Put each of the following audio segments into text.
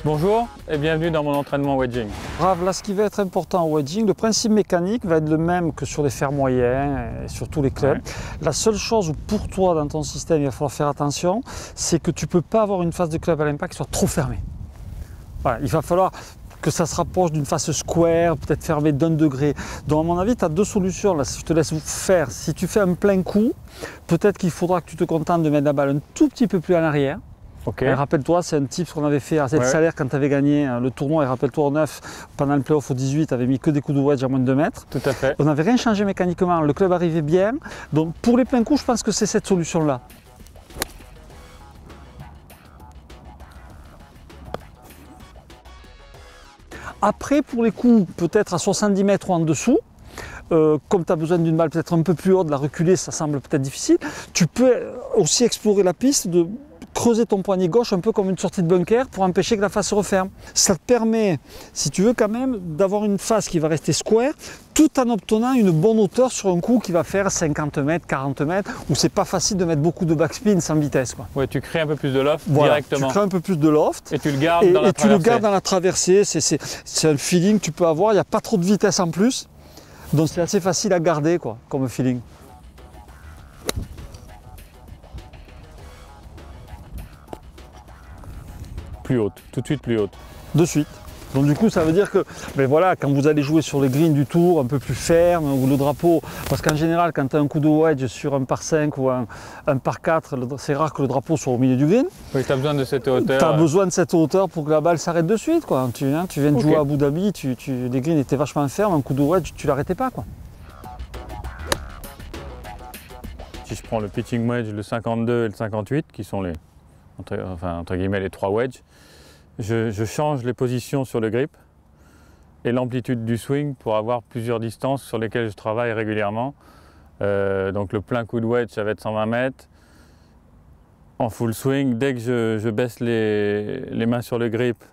Bonjour et bienvenue dans mon entraînement wedging. Brave, là ce qui va être important au wedging, le principe mécanique va être le même que sur les fers moyens et sur tous les clubs. Ouais. La seule chose où pour toi dans ton système il va falloir faire attention, c'est que tu ne peux pas avoir une face de club à l'impact qui soit trop fermée. Voilà, il va falloir que ça se rapproche d'une face square, peut-être fermée d'1 degré. Donc à mon avis, tu as deux solutions. Là, je te laisse faire. Si tu fais un plein coup, peut-être qu'il faudra que tu te contentes de mettre la balle un tout petit peu plus en arrière. Okay. Rappelle-toi, c'est un type qu'on avait fait à cette salaire quand tu avais gagné le tournoi. Et rappelle-toi, au 9, pendant le playoff au 18, tu avais mis que des coups de wedge à moins de 2 mètres. Tout à fait. On n'avait rien changé mécaniquement. Le club arrivait bien. Donc pour les pleins coups, je pense que c'est cette solution-là. Après, pour les coups, peut-être à 70 mètres ou en dessous, comme tu as besoin d'une balle peut-être un peu plus haute, de la reculer, ça semble peut-être difficile. Tu peux aussi explorer la piste de creuser ton poignet gauche un peu comme une sortie de bunker pour empêcher que la face se referme. Ça te permet, si tu veux quand même, d'avoir une face qui va rester square tout en obtenant une bonne hauteur sur un coup qui va faire 50 mètres, 40 mètres, où c'est pas facile de mettre beaucoup de backspin sans vitesse. Ouais, tu crées un peu plus de loft Tu directement. crées un peu plus de loft. Et tu le gardes dans la traversée. Tu le gardes dans la traversée. C'est un feeling que tu peux avoir. Il n'y a pas trop de vitesse en plus. Donc c'est assez facile à garder quoi, comme feeling. Plus haute, tout de suite plus haute. De suite. Donc du coup ça veut dire que voilà, quand vous allez jouer sur les greens du tour un peu plus ferme ou le drapeau, parce qu'en général quand tu as un coup de wedge sur un par 5 ou un par 4, c'est rare que le drapeau soit au milieu du green. Oui, tu as besoin de cette hauteur. Tu as besoin de cette hauteur pour que la balle s'arrête de suite. Quoi. Tu viens de jouer à Abu Dhabi, les greens étaient vachement fermes, un coup de wedge tu l'arrêtais pas. Quoi. Si je prends le pitching wedge, le 52 et le 58, qui sont entre guillemets les 3 wedges, je change les positions sur le grip et l'amplitude du swing pour avoir plusieurs distances sur lesquelles je travaille régulièrement. Donc le plein coup de wedge, ça va être 120 mètres. En full swing, dès que je baisse les mains sur le grip,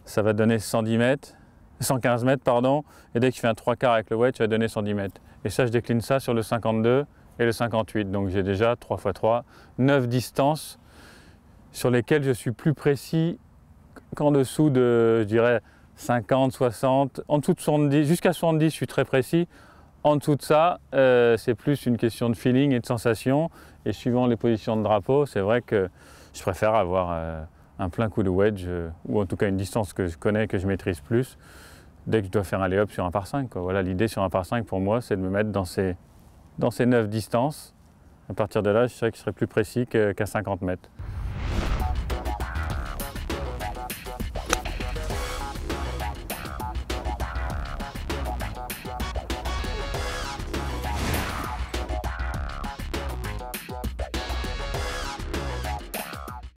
ça va donner 110 mètres, 115 mètres, pardon. Et dès que je fais un 3/4 avec le wedge, ça va donner 110 mètres. Et ça, je décline ça sur le 52 et le 58. Donc j'ai déjà 3 x 3, 9 distances sur lesquelles je suis plus précis qu'en dessous de, je dirais, 50, 60, en dessous de 70, jusqu'à 70, je suis très précis. En dessous de ça, c'est plus une question de feeling et de sensation. Et suivant les positions de drapeau, c'est vrai que je préfère avoir un plein coup de wedge, ou en tout cas une distance que je connais, que je maîtrise plus, dès que je dois faire un lay-up sur un par 5. Quoi. Voilà, l'idée sur un par 5 pour moi, c'est de me mettre dans ces 9 distances. À partir de là, je sais que je serai plus précis qu'à 50 mètres.